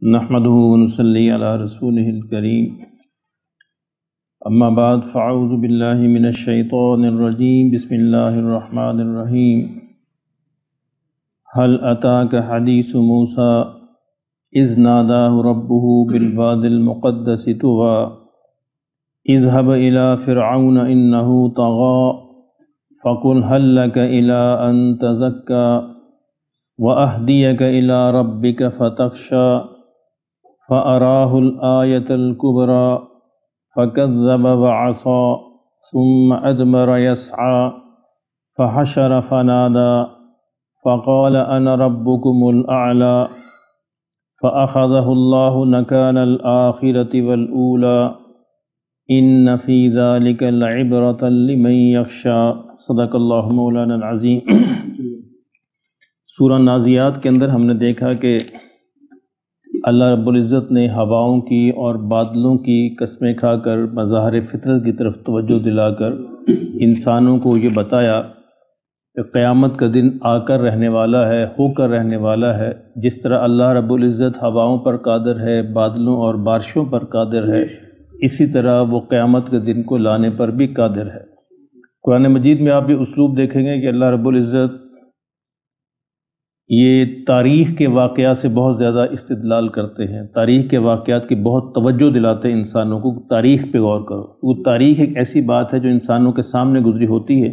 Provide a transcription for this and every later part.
نحمده ونصلي على رسوله الكريم اما بعد فاعوذ بالله من الشيطان الرجيم بسم الله الرحمن الرحيم هل أتاك حديث موسى إذ ناداه ربه بالواد المقدس طوى اذهب إلى فرعون إنه طغى فقل هل لك إلى أن تزكى وأهديك إلى ربك فتخشى فأراه الآية الكبرى فكذب وعصى ثم أدبر يسعى فحشر فنادى فقال أنا ربكم الأعلى فأخذه الله نكال الآخرة والأولى إن في ذلك لعبرة لمن يخشى صدق اللہ مولانا العظیم۔ سورہ نازعات کے اندر ہم نے دیکھا کہ اللہ رب العزت نے ہواؤں کی اور بادلوں کی قسمیں کھا کر مظاہر فطرت کی طرف توجہ دلا کر انسانوں کو یہ بتایا کہ قیامت کا دن آ کر رہنے والا ہے، ہو کر رہنے والا ہے۔ جس طرح اللہ رب العزت ہواؤں پر قادر ہے، بادلوں اور بارشوں پر قادر ہے، اسی طرح وہ قیامت کے دن کو لانے پر بھی قادر ہے۔ قرآن مجید میں آپ یہ اسلوب دیکھیں گے کہ اللہ رب العزت یہ تاریخ کے واقعات سے بہت زیادہ استدلال کرتے ہیں، تاریخ کے واقعات کی بہت توجہ دلاتے ہیں انسانوں کو۔ تاریخ پہ غور کرو، وہ تاریخ ایک ایسی بات ہے جو انسانوں کے سامنے گزری ہوتی ہے،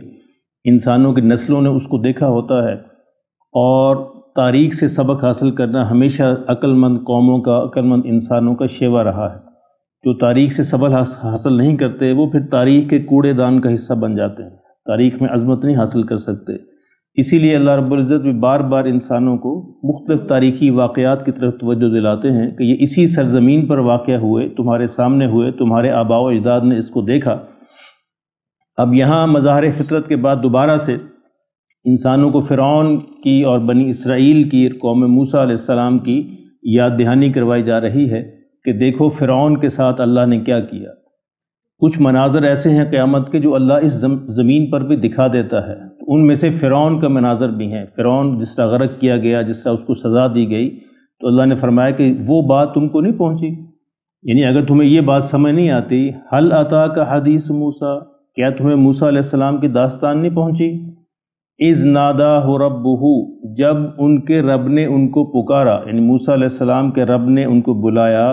انسانوں کی نسلوں نے اس کو دیکھا ہوتا ہے، اور تاریخ سے سبق حاصل کرنا ہمیشہ عقل مند قوموں کا، عقل مند انسانوں کا شیوا رہا ہے۔ جو تاریخ سے سبق حاصل نہیں کرتے وہ پھر تاریخ کے کوڑے دان کا حصہ بن جاتے ہیں، تاریخ میں عظمت نہیں حاصل کر سکتے۔ اسی لیے اللہ رب العزت بھی بار بار انسانوں کو مختلف تاریخی واقعات کی طرف توجہ دلاتے ہیں کہ یہ اسی سرزمین پر واقع ہوئے، تمہارے سامنے ہوئے، تمہارے آباء و اجداد نے اس کو دیکھا۔ اب یہاں مظاہر فطرت کے بعد دوبارہ سے انسانوں کو فرعون کی اور بنی اسرائیل کی، قوم موسیٰ علیہ السلام کی یاد دہانی کروائی جا رہی ہے کہ دیکھو فرعون کے ساتھ اللہ نے کیا کیا۔ کچھ مناظر ایسے ہیں قیامت کے جو اللہ اس زمین پر بھی دکھا دیتا ہے، ان میں سے فرعون کا مناظر بھی ہیں۔ فرعون جس طرح غرق کیا گیا، جس طرح اس کو سزا دی گئی، تو اللہ نے فرمایا کہ وہ بات تم کو نہیں پہنچی، یعنی اگر تمہیں یہ بات سمجھ نہیں آتی، حل اتاک حدیث موسیٰ، کیا تمہیں موسیٰ علیہ السلام کی داستان نہیں پہنچی؟ اذ ناداہ ربہ، جب ان کے رب نے ان کو پکارا، یعنی موسیٰ علیہ السلام کے رب نے ان کو بلایا،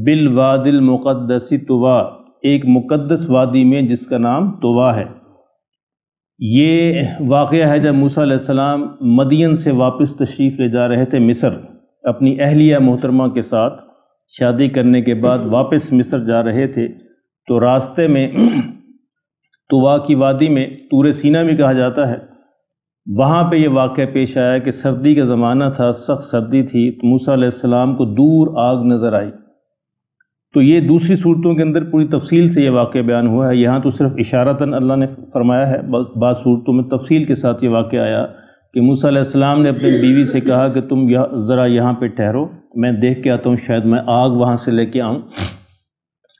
بالواد المقدس طویٰ، ایک مقدس وادی میں جس کا نام طویٰ ہے۔ یہ واقعہ ہے جب موسیٰ علیہ السلام مدین سے واپس تشریف لے جا رہے تھے مصر، اپنی اہلیہ محترمہ کے ساتھ شادی کرنے کے بعد واپس مصر جا رہے تھے، تو راستے میں طویٰ کی وادی میں، طور سینا بھی کہا جاتا ہے، وہاں پہ یہ واقعہ پیش آیا کہ سردی کا زمانہ تھا، سخت سردی تھی، تو موسیٰ علیہ السلام کو دور آگ نظر آئی۔ تو یہ دوسری صورتوں کے اندر پوری تفصیل سے یہ واقعہ بیان ہوا ہے، یہاں تو صرف اشارتاً اللہ نے فرمایا ہے، بعض صورتوں میں تفصیل کے ساتھ یہ واقعہ آیا کہ موسیٰ علیہ السلام نے اپنی بیوی سے کہا کہ تم ذرا یہاں پہ ٹھہرو، میں دیکھ کے آتا ہوں، شاید میں آگ وہاں سے لے کے آؤں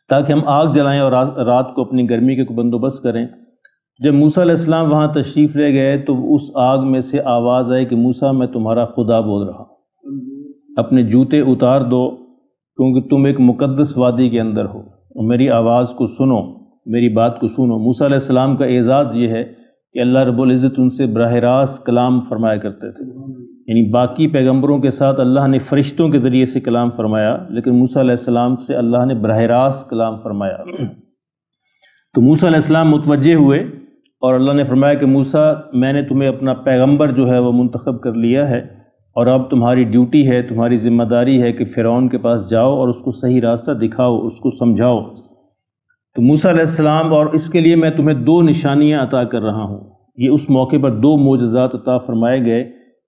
تاکہ ہم آگ جلائیں اور رات کو اپنی گرمی کے بندوبست کریں۔ جب موسیٰ علیہ السلام وہاں تشریف لے گئے تو اس آگ میں سے آواز آئی کہ موسیٰ میں تمہارا خدا بول رہا ہوں، اپنے جوتے اتار دو کیونکہ تم ایک مقدس وادی کے اندر ہو، اور میری آواز کو سنو، میری بات کو سنو۔ موسیٰ علیہ السلام کا اعزاز یہ ہے کہ اللہ رب العزت ان سے براہ راست کلام فرمایا کرتے تھے، یعنی باقی پیغمبروں کے ساتھ اللہ نے فرشتوں کے ذریعے سے کلام فرمایا، لیکن موسیٰ علیہ السلام سے اللہ نے براہ راست کلام فرمایا۔ تو موسیٰ علیہ السلام متوجہ ہوئے اور اللہ نے فرمایا کہ موسیٰ میں نے تمہیں اپنا پیغمبر جو ہے وہ منتخب کر لیا ہے، اور اب تمہاری ڈیوٹی ہے، تمہاری ذمہ داری ہے کہ فرعون کے پاس جاؤ اور اس کو صحیح راستہ دکھاؤ، اس کو سمجھاؤ۔ تو موسیٰ علیہ السلام، اور اس کے لیے میں تمہیں 2 نشانیاں عطا کر رہا ہوں۔ یہ اس موقع پر 2 معجزات عطا فرمائے گئے۔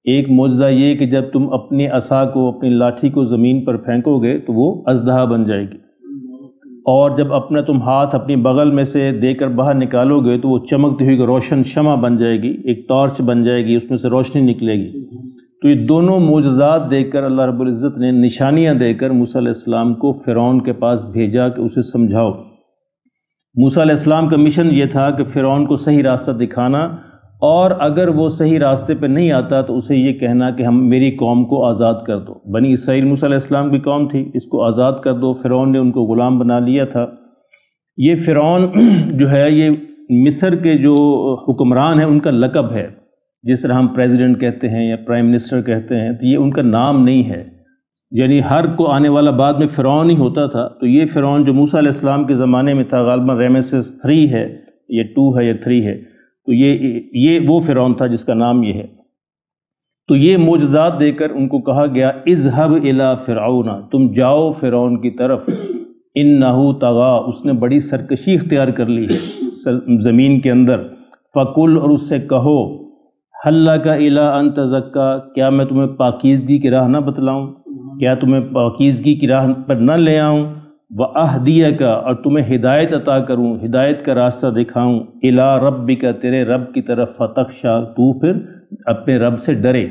ایک معجزہ یہ کہ جب تم اپنی عصا کو، اپنی لاٹھی کو زمین پر پھینکو گے تو وہ اژدہا بن جائے گی، اور جب اپنا تم ہاتھ اپنی بغل میں سے دے کر باہر نکالو گے تو وہ چمکتی ہوئی روشن شمع بن جائے گی، ایک ٹارچ بن جائے گی، اس میں سے روشنی نکلے گی۔ تو یہ دونوں معجزات دیکھ کر اللہ رب العزت نے نشانیاں دے کر موسیٰ علیہ السلام کو فرعون کے پاس بھیجا کہ اسے سمجھاؤ۔ موسیٰ علیہ السلام کا مشن یہ تھا کہ فرعون کو صحیح راستہ دکھانا اور اگر وہ صحیح راستے پہ نہیں آتا تو اسے یہ کہنا کہ میری قوم کو آزاد کر دو۔ بنی اسرائیل موسیٰ علیہ السلام کی قوم تھی، اس کو آزاد کر دو۔ فرعون نے ان کو غلام بنا لیا تھا۔ یہ فرعون جو ہے یہ مصر کے جو حکمران ہیں ان کا لقب ہے، جس طرح ہم پریزیڈنٹ کہتے ہیں یا پرائم منسٹر کہتے ہیں، تو یہ ان کا نام نہیں ہے، یعنی ہر کو آنے والا بعد میں فرعون ہی ہوتا تھا۔ تو یہ فرعون جو موسیٰ علیہ السلام کے زمانے میں تھا، غالباً رمیسس 3 ہے یا 2 ہے یا 3 ہے، تو یہ وہ فرعون تھا جس کا نام یہ ہے۔ تو یہ معجزات دے کر ان کو کہا گیا اذهب الی فرعون، تم جاؤ فرعون کی طرف، انہ طغی، اس نے بڑی سرکشی اختیار کر لی ہے زمین کے اندر، فقل، اور اس سے کہو، حل لک الی ان تزکی، کیا میں تمہیں پاکیزگی کی راہ نہ بتلاؤں، کیا تمہیں پاکیزگی کی راہ پر نہ لے آؤں، وَأَهْدِيَكَ، اور تمہیں ہدایت عطا کروں، ہدایت کا راستہ دکھاؤں، اِلَىٰ رَبِّكَ، تیرے رب کی طرف، فَتَخْشَىٰ، تو پھر اپنے رب سے ڈرے۔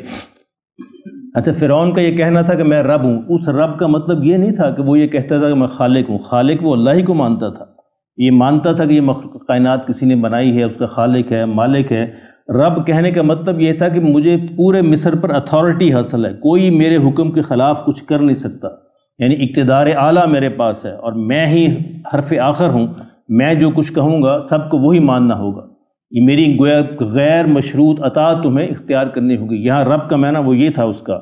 اچھا، فرعون کا یہ کہنا تھا کہ میں رب ہوں، اس رب کا مطلب یہ نہیں تھا کہ وہ یہ کہتا تھا کہ میں خالق ہوں، خالق وہ اللہ ہی کو مانتا تھا، یہ مانتا تھا کہ یہ کائنات کسی نے بنائی ہے، اس کا خالق ہے، مالک ہے۔ رب کہنے کا مطلب یہ تھا کہ مجھے پورے مصر پر اتھارٹی حاصل ہے، کوئی میرے حکم کے خلاف کچھ کر نہیں سکتا، یعنی اقتدار اعلیٰ میرے پاس ہے، اور میں ہی حرف آخر ہوں، میں جو کچھ کہوں گا سب کو وہی ماننا ہوگا، یہ میری گویا غیر مشروط اطاعت تمہیں اختیار کرنی ہوگی۔ یہاں رب کا معنی وہ یہ تھا اس کا۔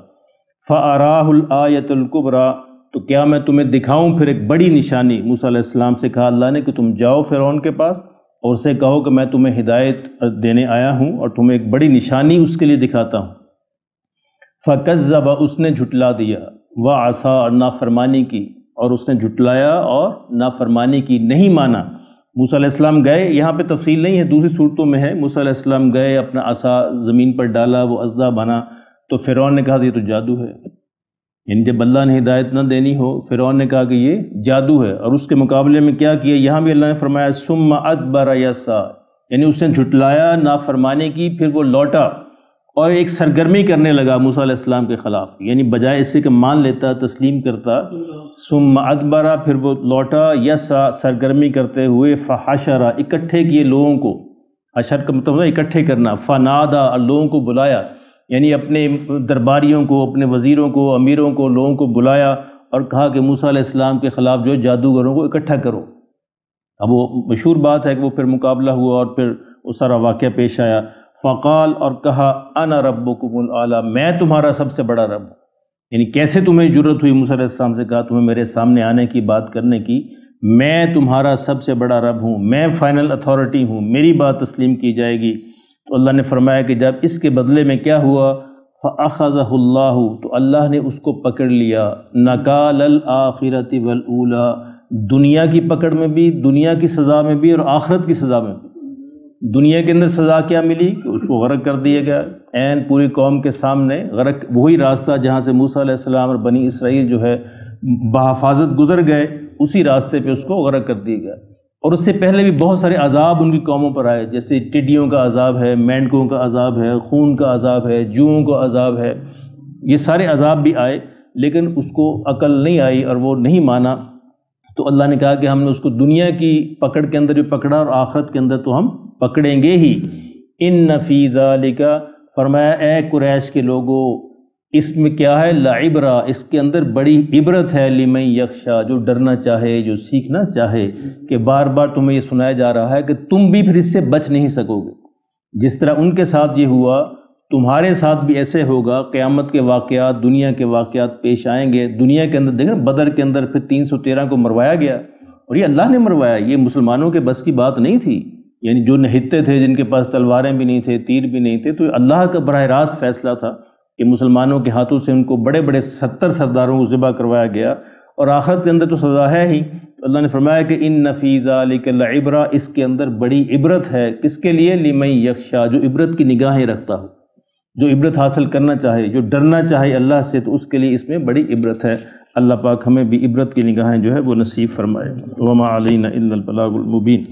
فَأَرَاهُ الْآيَةَ الْكُبْرَى، تو کیا میں تمہیں دکھاؤں پھر ایک بڑی نشانی۔ موسیٰ علیہ السلام سے کہا اللہ نے کہ تم جاؤ فرعون کے پاس اور اسے کہو کہ میں تمہیں ہدایت دینے آیا ہوں اور تمہیں ایک بڑی نشانی اس کے لیے دکھاتا ہوں۔ فَكَذَّبَ، اس نے جھٹلا دیا، وَعَصَىٰ، اور نافرمانی کی، اور اس نے جھٹلایا اور نافرمانی کی، نہیں مانا۔ موسیٰ علیہ السلام گئے، یہاں پہ تفصیل نہیں ہے، دوسری صورتوں میں ہے، موسیٰ علیہ السلام گئے، اپنا عصا زمین پر ڈالا، وہ اژدہا بنا، تو فرعون نے کہا کہ یہ تو جادو ہے، یعنی جب اللہ نے ہدایت نہ دینی ہو، فرعون نے کہا کہ یہ جادو ہے، اور اس کے مقابلے میں کیا کیا، یہاں بھی اللہ نے فرمایا ثم ادبر یسعی، یعنی اس نے جھٹلایا، نافرمانی کی، پھر وہ لوٹا اور ایک سرگرمی کرنے لگا موسیٰ علیہ السلام کے خلاف، یعنی بجائے اس سے کہ مان لیتا، تسلیم کرتا، ثم ادبر، پھر وہ لوٹا، یسعی، سرگرمی کرتے ہوئے، فحشر، اکٹھے کیے لوگوں کو، حشر کا مطلب ہے اکٹھے کرنا، فنادا، لوگوں کو بلایا، یعنی اپنے درباریوں کو، اپنے وزیروں کو، امیروں کو، لوگوں کو بلایا اور کہا کہ موسیٰ علیہ السلام کے خلاف جو جادوگروں کو اکٹھا کرو۔ اب وہ مشہور بات ہے کہ وہ پھر مقابلہ ہوا اور پھر وہ سارا واقعہ پیش آیا۔ فقال، اور کہا، انا ربکم الاعلی، میں تمہارا سب سے بڑا رب ہوں، یعنی کیسے تمہیں جرت ہوئی موسیٰ علیہ السلام سے کہا تمہیں میرے سامنے آنے کی، بات کرنے کی، میں تمہارا سب سے بڑا رب ہوں، میں فائنل اتھارٹی ہوں، میری بات تسلیم کی جائے گی۔ تو اللہ نے فرمایا کہ جب اس کے بدلے میں کیا ہوا، فَأَخَذَهُ اللَّهُ، تو اللہ نے اس کو پکڑ لیا، نَكَالَ الْآخِرَةِ وَالْأُولَى، دنیا کی پکڑ میں بھی، دنیا کی سزا میں بھی، اور آخرت کی سزا میں بھی۔ دنیا کے اندر سزا کیا ملی کہ اس کو غرق کر دیا گیا، عین پوری قوم کے سامنے غرق، وہی راستہ جہاں سے موسیٰ علیہ السلام اور بنی اسرائیل جو ہے بحفاظت گزر گئے، اسی راستے پہ اس کو غرق کر دیا گیا۔ اور اس سے پہلے بھی بہت سارے عذاب ان کی قوموں پر آئے، جیسے ٹڈیوں کا عذاب ہے، مینڈکوں کا عذاب ہے، خون کا عذاب ہے، جوؤں کا عذاب ہے، یہ سارے عذاب بھی آئے، لیکن اس کو عقل نہیں آئی اور وہ نہیں مانا، تو اللہ نے کہا کہ ہم نے اس کو دنیا کی پکڑ کے اندر بھی پکڑا اور آخرت کے اندر تو ہم پکڑیں گے ہی۔ ان فی ذالک، فرمایا اے قریش کے لوگوں، اس میں کیا ہے، لعبرہ، اس کے اندر بڑی عبرت ہے، لمن یخشی، جو ڈرنا چاہے، جو سیکھنا چاہے، کہ بار بار تمہیں یہ سنایا جا رہا ہے کہ تم بھی پھر اس سے بچ نہیں سکو گے، جس طرح ان کے ساتھ یہ ہوا تمہارے ساتھ بھی ایسے ہوگا، قیامت کے واقعات، دنیا کے واقعات پیش آئیں گے۔ دنیا کے اندر دیکھیں بدر کے اندر پھر 313 کو مروایا گیا، اور یہ اللہ نے مروایا، یہ مسلمانوں کے بس کی بات نہیں تھی، یعنی جو نہتے تھے، جن کے پاس تلواریں بھی نہیں تھے، تیر بھی نہیں تھے، تو اللہ کا براہ راست فیصلہ تھا کہ مسلمانوں کے ہاتھوں سے ان کو بڑے بڑے 70 سرداروں کو ذبح کروایا گیا، اور آخرت کے اندر تو سزا ہے ہی۔ تو اللہ نے فرمایا کہ ان فی ذالک لعبرہ، اس کے اندر بڑی عبرت ہے، کس کے لیے، لمن یخشی، جو عبرت کی نگاہیں رکھتا ہو، جو عبرت حاصل کرنا چاہے، جو ڈرنا چاہے اللہ سے، تو اس کے لیے اس میں بڑی عبرت ہے۔ اللہ پاک ہمیں بھی عبرت کی نگاہیں جو ہے وہ نصیب فرمائے۔ وما علینا الا البلاغ المبین۔